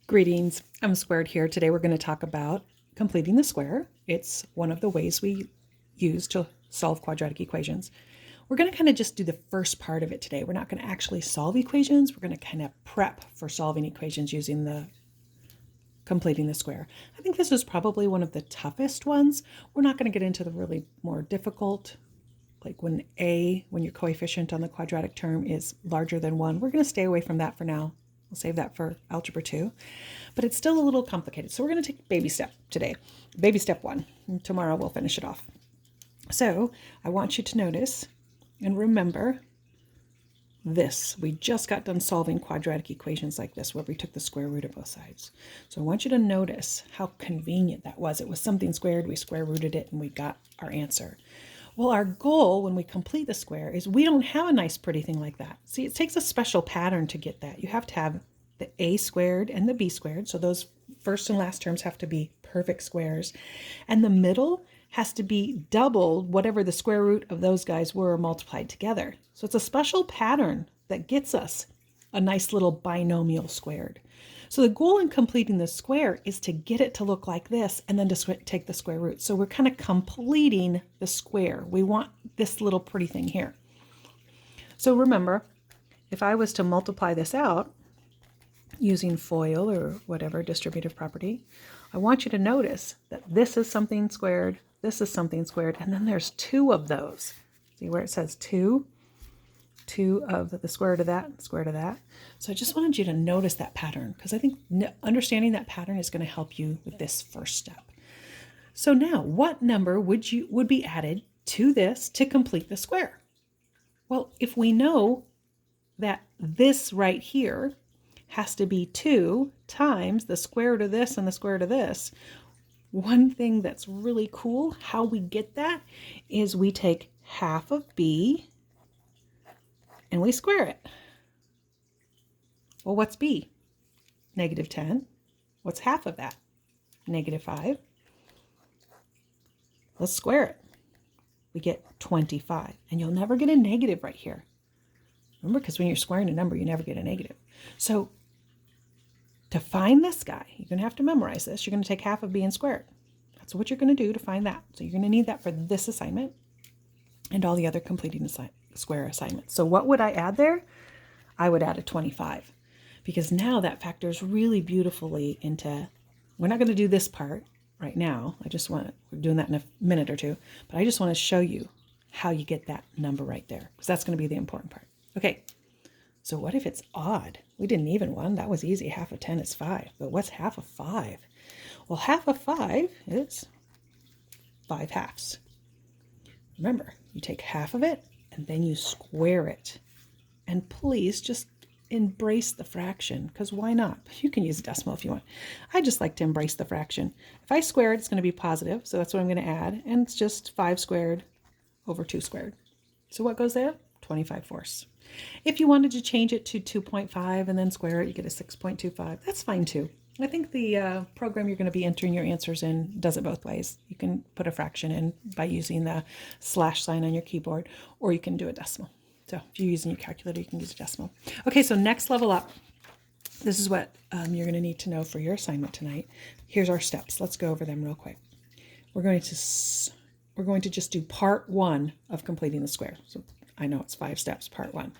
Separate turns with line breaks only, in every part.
Greetings, I'm Squared here. Today we're going to talk about completing the square. It's one of the ways we use to solve quadratic equations. We're going to kind of just do the first part of it today. We're not going to actually solve equations. We're going to kind of prep for solving equations using the completing the square. I think this is probably one of the toughest ones. We're not going to get into the really more difficult, like when your coefficient on the quadratic term is larger than 1. We're going to stay away from that for now. We'll save that for Algebra 2. But it's still a little complicated. So we're going to take baby step today. Baby step 1. And tomorrow we'll finish it off. So I want you to notice and remember this. We just got done solving quadratic equations like this where we took the square root of both sides. So I want you to notice how convenient that was. It was something squared, we square rooted it, and we got our answer. Well, our goal when we complete the square is we don't have a nice pretty thing like that. See, it takes a special pattern to get that. You have to have the a squared and the b squared. So those first and last terms have to be perfect squares. And the middle has to be double whatever the square root of those guys were multiplied together. So it's a special pattern that gets us a nice little binomial squared. So the goal in completing the square is to get it to look like this and then to take the square root. So we're kind of completing the square. We want this little pretty thing here. So remember, if I was to multiply this out using FOIL or whatever distributive property, I want you to notice that this is something squared, this is something squared, and then there's 2 of those. See where it says 2? 2 of the square root of that, square root of that. So I just wanted you to notice that pattern because I think understanding that pattern is going to help you with this first step. So now, what number would be added to this to complete the square? Well, if we know that this right here has to be 2 times the square root of this and the square root of this, one thing that's really cool, how we get that is we take half of b and we square it. Well, what's b? Negative 10. What's half of that? Negative 5. Let's square it. We get 25. And you'll never get a negative right here. Remember, because when you're squaring a number, you never get a negative. So to find this guy, you're going to have to memorize this. You're going to take half of b and square it. That's what you're going to do to find that. So you're going to need that for this assignment and all the other completing square assignments. So what would I add there? I would add a 25 because now that factors really beautifully into, we're not going to do this part right now. We're doing that in a minute or two, but I just want to show you how you get that number right there because that's going to be the important part. Okay, so what if it's odd? We didn't even one. That was easy. Half of 10 is 5, but what's half of 5? Well, half of 5 is 5 halves. Remember, you take half of it and then you square it. And please just embrace the fraction, because why not? You can use a decimal if you want. I just like to embrace the fraction. If I square it, it's going to be positive, so that's what I'm going to add. And it's just 5 squared over 2 squared. So what goes there? 25/4. If you wanted to change it to 2.5 and then square it, you get a 6.25. That's fine too. I think the program you're going to be entering your answers in does it both ways. You can put a fraction in by using the slash sign on your keyboard, or you can do a decimal. So if you're using your calculator, you can use a decimal. Okay, so next level up. This is what you're going to need to know for your assignment tonight. Here's our steps. Let's go over them real quick. We're going to just do part 1 of completing the square. So I know it's 5 steps, part 1.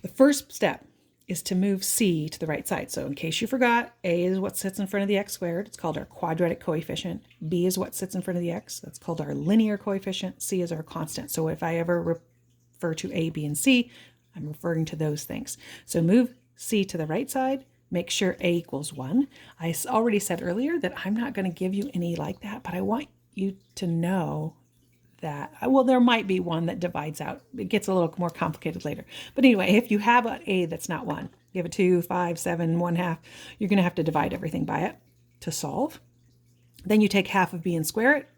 The first step is to move c to the right side. So in case you forgot, a is what sits in front of the x squared. It's called our quadratic coefficient. B is what sits in front of the x. That's called our linear coefficient. C is our constant. So if I ever refer to a, b, and c, I'm referring to those things. So move c to the right side. Make sure a equals 1. I already said earlier that I'm not going to give you any like that, but I want you to know that, well, there might be one that divides out. It gets a little more complicated later. But anyway, if you have an a that's not 1, you have a 2, 5, 7, 1/2, you're going to have to divide everything by it to solve. Then you take half of b and square it,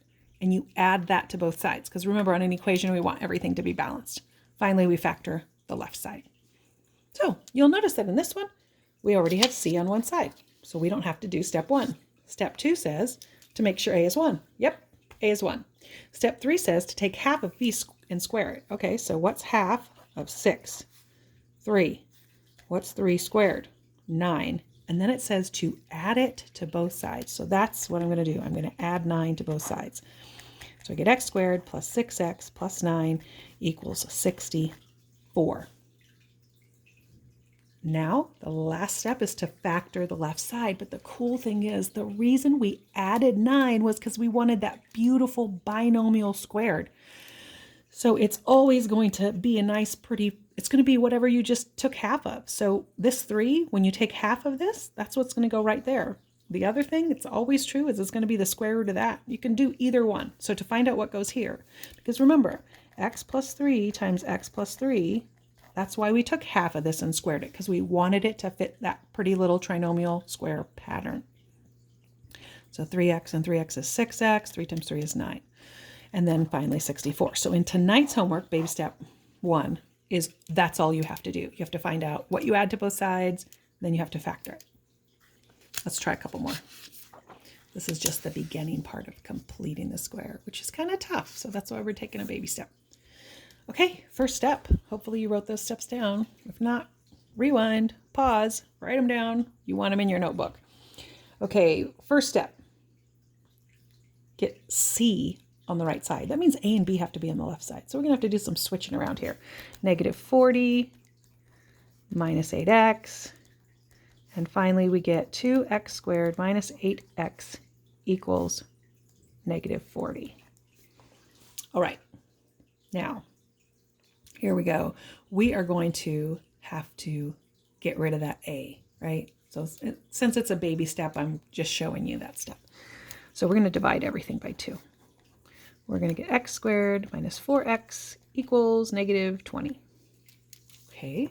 and you add that to both sides. Because remember, on an equation, we want everything to be balanced. Finally, we factor the left side. So you'll notice that in this one, we already have c on one side. So we don't have to do step 1. Step 2 says to make sure a is 1. Yep, a is 1. Step 3 says to take half of b and square it. Okay, so what's half of 6? 3. What's 3 squared? 9. And then it says to add it to both sides. So that's what I'm going to do. I'm going to add 9 to both sides. So I get x squared plus 6x plus 9 equals 64. Now, the last step is to factor the left side. But the cool thing is the reason we added 9 was because we wanted that beautiful binomial squared. So it's always going to be a nice, pretty, it's going to be whatever you just took half of. So this 3, when you take half of this, that's what's going to go right there. The other thing, it's always true, is it's going to be the square root of that. You can do either one. So to find out what goes here, because remember, x plus 3 times x plus 3, that's why we took half of this and squared it, because we wanted it to fit that pretty little trinomial square pattern. So 3x and 3x is 6x, 3 times 3 is 9. And then finally 64. So in tonight's homework, baby step 1 is that's all you have to do. You have to find out what you add to both sides, then you have to factor it. Let's try a couple more. This is just the beginning part of completing the square, which is kind of tough. So that's why we're taking a baby step. Okay, first step. Hopefully you wrote those steps down. If not, rewind, pause, write them down. You want them in your notebook. Okay, first step. Get C on the right side. That means A and B have to be on the left side. So we're going to have to do some switching around here. Negative 40 minus 8x. And finally, we get 2x squared minus 8x equals negative 40. All right. Now, here we go. We are going to have to get rid of that A, right? So since it's a baby step, I'm just showing you that step. So we're going to divide everything by 2. We're going to get x squared minus 4x equals negative 20. Okay,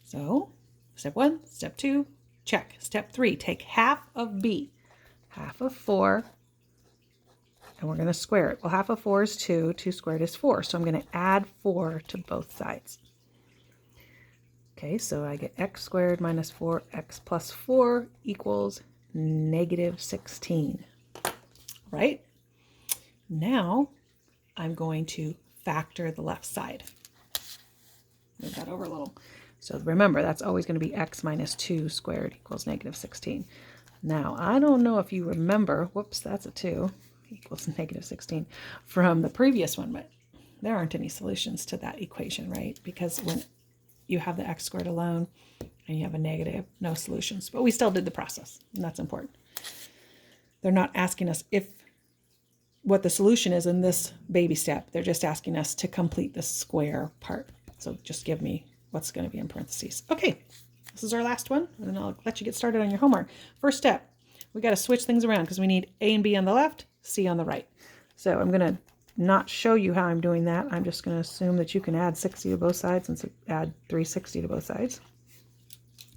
so step 1, step 2, check. Step 3, take half of b, half of 4, and we're going to square it. Well, half of 4 is 2, 2 squared is 4, so I'm going to add 4 to both sides. Okay, so I get x squared minus 4x plus 4 equals negative 16. All right? Now, I'm going to factor the left side. Move that over a little. So remember, that's always going to be x minus 2 squared equals negative 16. Now, I don't know if you remember, whoops, that's a 2 equals negative 16 from the previous one, but there aren't any solutions to that equation, right? Because when you have the x squared alone and you have a negative, no solutions. But we still did the process, and that's important. They're not asking us what the solution is in this baby step. They're just asking us to complete the square part. So just give me what's going to be in parentheses. Okay, this is our last one, and then I'll let you get started on your homework. First step, we got to switch things around because we need A and B on the left, C on the right. So I'm going to not show you how I'm doing that. I'm just going to assume that you can add 60 to both sides and add 360 to both sides.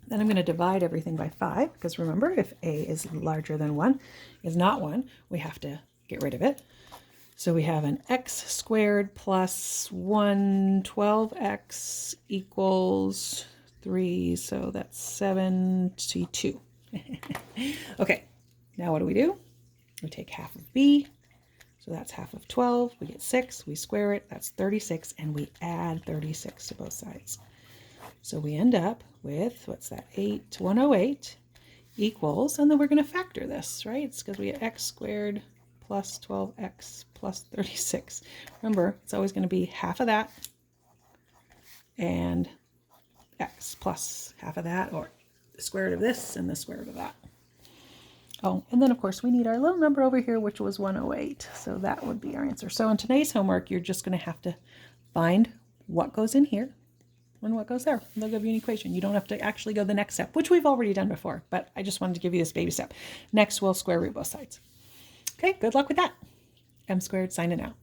Then I'm going to divide everything by 5 because remember, if A is larger than 1, is not 1, we have to get rid of it. So we have an x squared plus 112x equals 3. So that's 72. Okay, now what do? We take half of b. So that's half of 12. We get 6. We square it. That's 36. And we add 36 to both sides. So we end up with, what's that, 108 equals, and then we're going to factor this, right? It's because we get x squared plus 12x plus 36. Remember, it's always going to be half of that and x plus half of that, or the square root of this and the square root of that. Oh, and then of course we need our little number over here, which was 108. So that would be our answer. So in today's homework, you're just going to have to find what goes in here and what goes there. They'll give you an equation. You don't have to actually go the next step, which we've already done before, but I just wanted to give you this baby step. Next, we'll square root both sides. Okay, good luck with that. M squared signing out.